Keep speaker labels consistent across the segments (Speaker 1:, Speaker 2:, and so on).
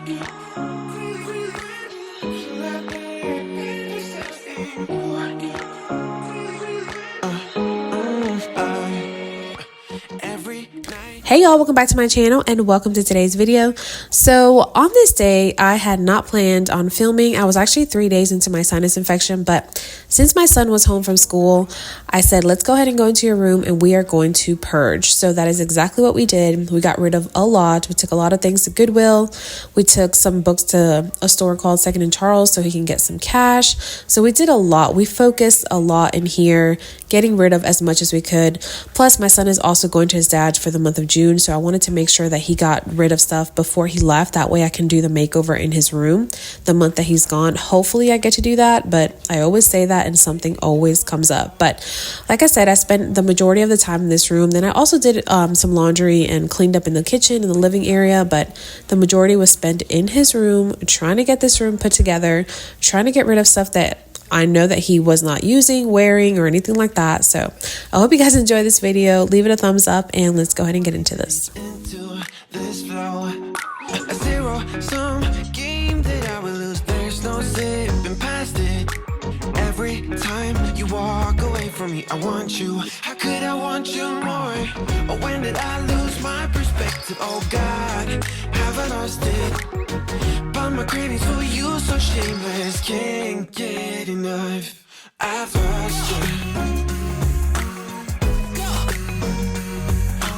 Speaker 1: Hey y'all, welcome back to my channel and welcome to today's video. So on this day, I had not planned on filming. I was actually 3 days into my sinus infection, but since my son was home from school, I said, let's go ahead and go into your room and we are going to purge. So that is exactly what we did. We got rid of a lot. We took a lot of things to Goodwill. We took some books to a store called Second and Charles so he can get some cash. So we did a lot. We focused a lot in here, getting rid of as much as we could. Plus, my son is also going to his dad's for the month of June, so I wanted to make sure that he got rid of stuff before he left. That way I can do the makeover in his room the month that he's gone. Hopefully I get to do that, but I always say that and something always comes up. But like I said, I spent the majority of the time in this room. Then I also did some laundry and cleaned up in the kitchen and the living area, but the majority was spent in his room, trying to get this room put together, trying to get rid of stuff that I know that he was not using, wearing, or anything like that. So I hope you guys enjoy this video. Leave it a thumbs up and let's go ahead and get into this.
Speaker 2: A zero-sum game that I will lose. There's no zipping past it. Every time you walk away from me, I want you. How could I want you more? Or when did I lose my perspective? Oh God, have I lost it? But my cravings for you so shameless, can't get enough. I've lost you,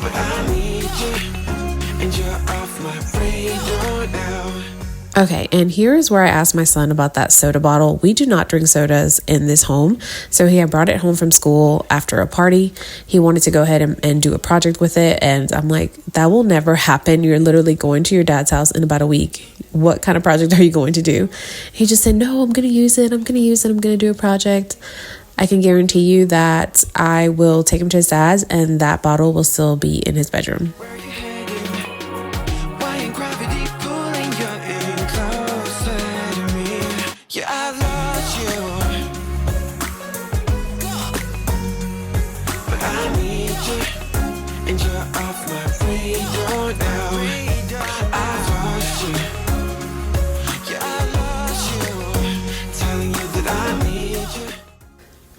Speaker 2: but I need you, and you're off my radar now.
Speaker 1: Okay, and here is where I asked my son about that soda bottle. We do not drink sodas in this home. So he had brought it home from school after a party. He wanted to go ahead and do a project with it. And I'm like, that will never happen. You're literally going to your dad's house in about a week. What kind of project are you going to do? He just said, no, I'm going to use it. I'm going to use it. I'm going to do a project. I can guarantee you that I will take him to his dad's and that bottle will still be in his bedroom.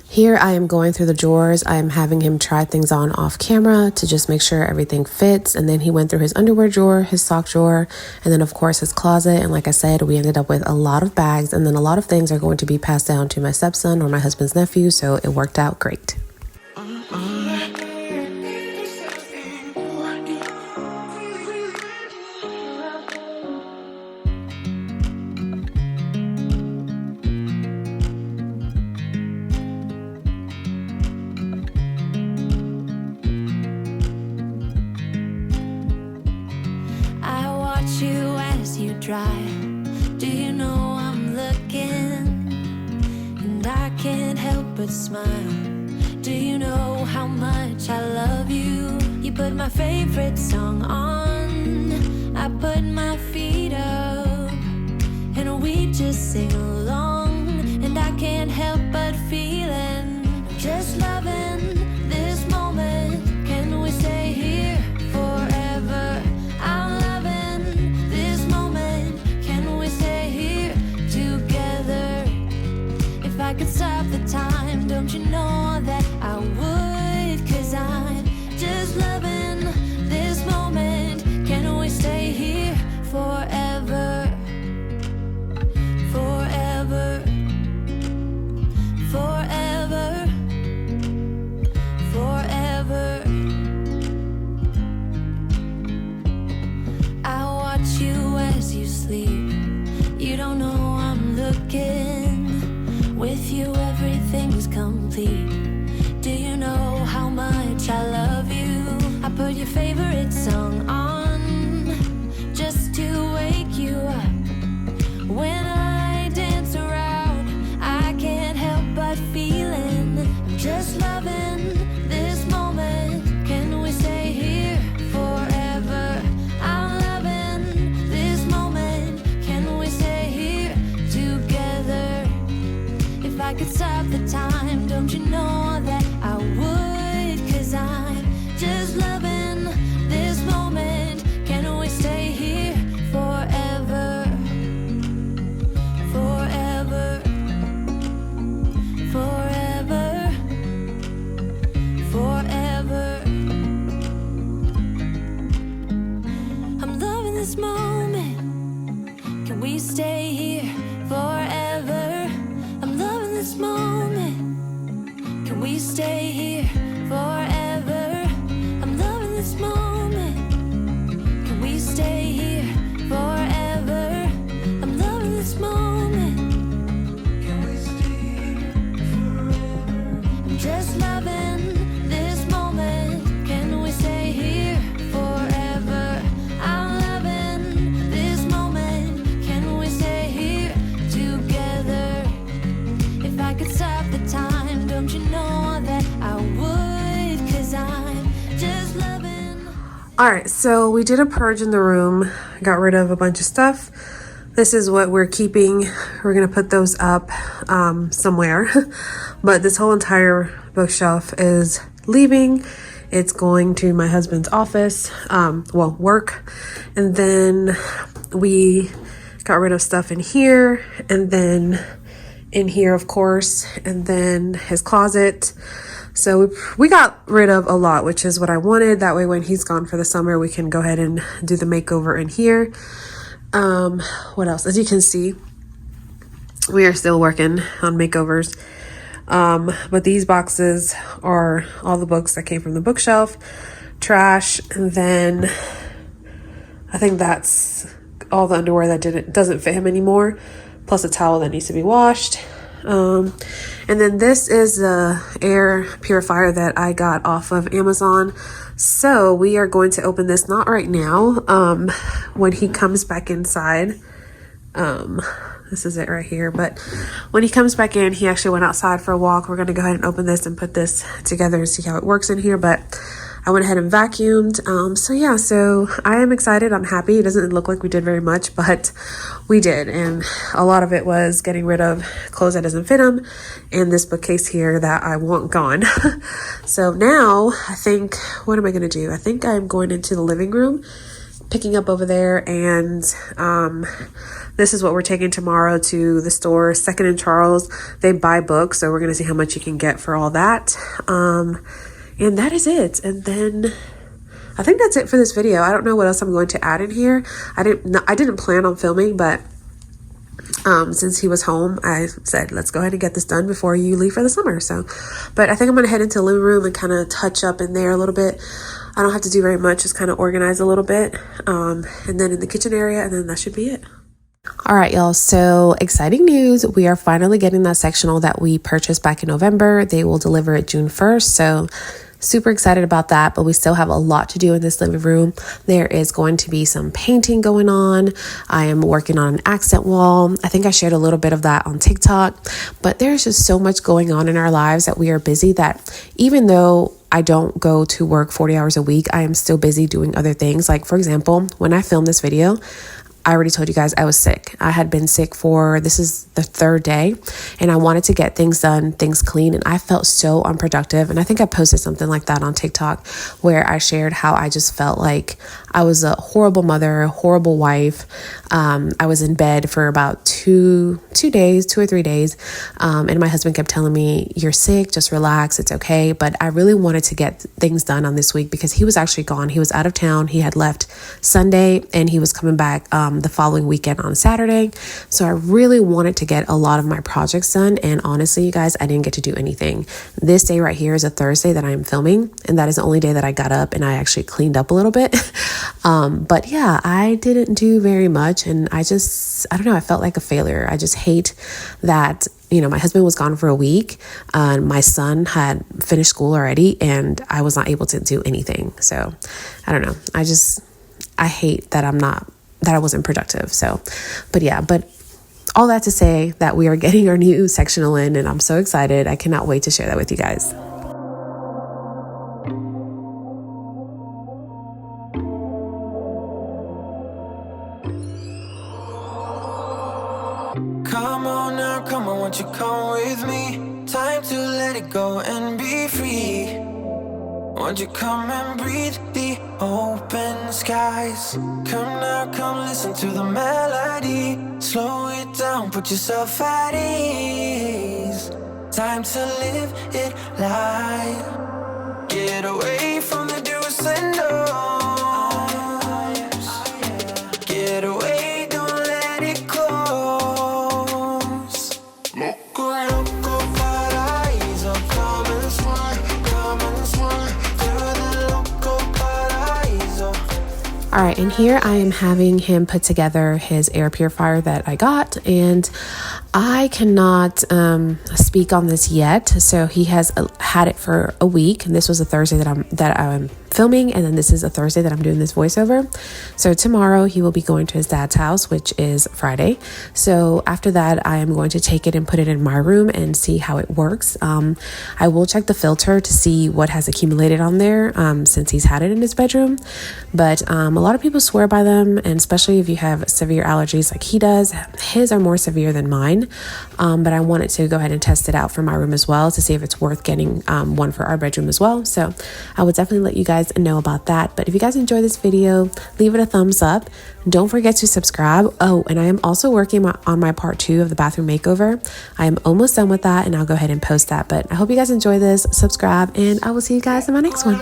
Speaker 1: Here I am going through the drawers. I am having him try things on off camera to just make sure everything fits. And then he went through his underwear drawer, his sock drawer, and then of course his closet. And like I said, we ended up with a lot of bags, and then a lot of things are going to be passed down to my stepson or my husband's nephew. So it worked out great.
Speaker 3: You as you drive, do you know I'm looking, and I can't help but smile. Do you know how much I love you? You put my favorite song on, I put my feet up, and we just sing along, and I can't help but feeling, just loving this moment. Can we stay here forever? I'm if I could stop the time, don't you know that I would? 'Cause I'm just loving this moment. Can we stay here forever? Forever. Forever. Forever. I watch you as you sleep. You don't know I'm looking. With you everything's complete. Do you know how much I love you? I put your favorite song on just to wake you up. When I dance around, I can't help but feeling, I'm just loving this moment. Can we stay here forever? I'm loving this moment. Can we stay here together? If I could stop the time, don't you know that I would? 'Cause I'm just loving this
Speaker 1: All right, so we did a purge in the room, got rid of a bunch of stuff. This is what we're keeping. We're gonna put those up somewhere. But this whole entire bookshelf is leaving. It's going to my husband's office, work. And then we got rid of stuff in here, and then in here, of course, and then his closet. So we got rid of a lot, which is what I wanted. That way when he's gone for the summer, we can go ahead and do the makeover in here. What else? As you can see, we are still working on makeovers. But these boxes are all the books that came from the bookshelf, trash, and then I think that's all the underwear that doesn't fit him anymore, plus a towel that needs to be washed. And then this is the air purifier that I got off of Amazon. So we are going to open this, not right now, when he comes back inside. This is it right here. But when he comes back in, he actually went outside for a walk. We're going to go ahead and open this and put this together and see how it works in here. But I went ahead and vacuumed. So I am excited. I'm happy. It doesn't look like we did very much, but we did. And a lot of it was getting rid of clothes that doesn't fit him and this bookcase here that I want gone. So now I think, what am I going to do? I think I'm going into the living room, picking up over there, and this is what we're taking tomorrow to the store, 2nd and Charles. They buy books, so we're going to see how much you can get for all that. And that is it. And then I think that's it for this video. I don't know what else I'm going to add in here. I didn't plan on filming, but since he was home, I said, let's go ahead and get this done before you leave for the summer. But I think I'm going to head into the living room and kind of touch up in there a little bit. I don't have to do very much, just kind of organize a little bit. And then in the kitchen area, and then that should be it. All right, y'all. So exciting news. We are finally getting that sectional that we purchased back in November. They will deliver it June 1st. So super excited about that, but we still have a lot to do in this living room. There is going to be some painting going on. I am working on an accent wall. I think I shared a little bit of that on TikTok, but there's just so much going on in our lives that we are busy, that even though I don't go to work 40 hours a week, I am still busy doing other things. Like, for example, when I filmed this video, I already told you guys I was sick. I had been sick this is the 3rd day, and I wanted to get things done, things clean, and I felt so unproductive. And I think I posted something like that on TikTok where I shared how I just felt like I was a horrible mother, a horrible wife. I was in bed for about 2 or 3 days. And my husband kept telling me, you're sick, just relax, it's okay. But I really wanted to get things done on this week because he was actually gone. He was out of town. He had left Sunday and he was coming back the following weekend on Saturday. So I really wanted to get a lot of my projects done. And honestly, you guys, I didn't get to do anything. This day right here is a Thursday that I'm filming. And that is the only day that I got up and I actually cleaned up a little bit. But yeah, I didn't do very much. And I don't know, I felt like a failure. I just hate that, my husband was gone for a week. My son had finished school already and I was not able to do anything. So I don't know. I hate that I wasn't productive. So, but all that to say that we are getting our new sectional in and I'm so excited. I cannot wait to share that with you guys.
Speaker 2: Come on, won't you come with me? Time to let it go and be free. Won't you come and breathe the open skies? Come now, come listen to the melody. Slow it down, put yourself at ease. Time to live it live. Get away from the do's and don'ts. Get away, don't let it close. Loco paraíso, come and sway through the loco paraíso.
Speaker 1: All right, and here I am having him put together his air purifier that I got, and I cannot speak on this yet. So he has had it for a week, and this was a Thursday that filming, and then this is a Thursday that I'm doing this voiceover. So tomorrow he will be going to his dad's house, which is Friday. So after that, I am going to take it and put it in my room and see how it works. I will check the filter to see what has accumulated on there since he's had it in his bedroom. But a lot of people swear by them, and especially if you have severe allergies like he does. His are more severe than mine, but I wanted to go ahead and test it out for my room as well to see if it's worth getting one for our bedroom as well. So I will definitely let you guys know about that. But if you guys enjoy this video, leave it a thumbs up. Don't forget to subscribe. Oh, and I am also working on my part 2 of the bathroom makeover. I am almost done with that, and I'll go ahead and post that. But I hope you guys enjoy this. Subscribe, and I will see you guys in my next one.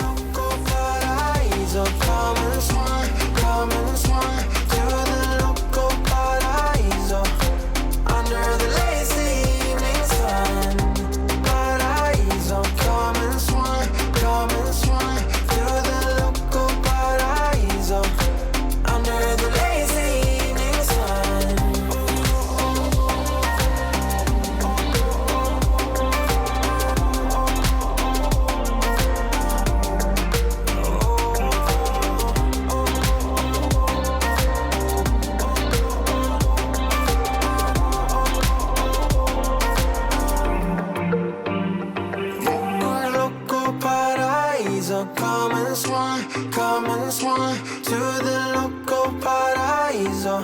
Speaker 2: Come and swan to the local paraiso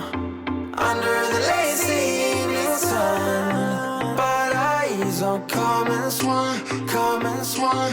Speaker 2: under the lazy evening sun. Paraiso, come and swan